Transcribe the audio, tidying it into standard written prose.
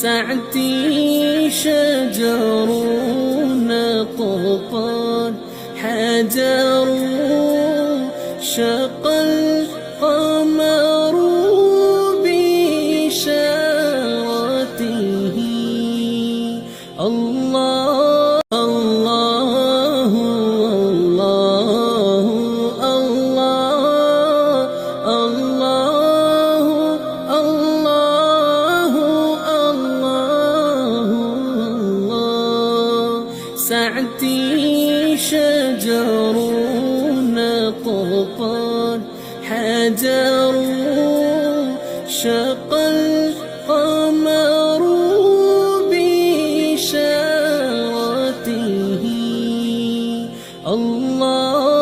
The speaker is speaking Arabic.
سعتي شجر نطقت حجر شق القمر بإشارته الله الله الله الله الله الله الله الله سعتي شجر نطقت حجر شق القمر بإشارته الله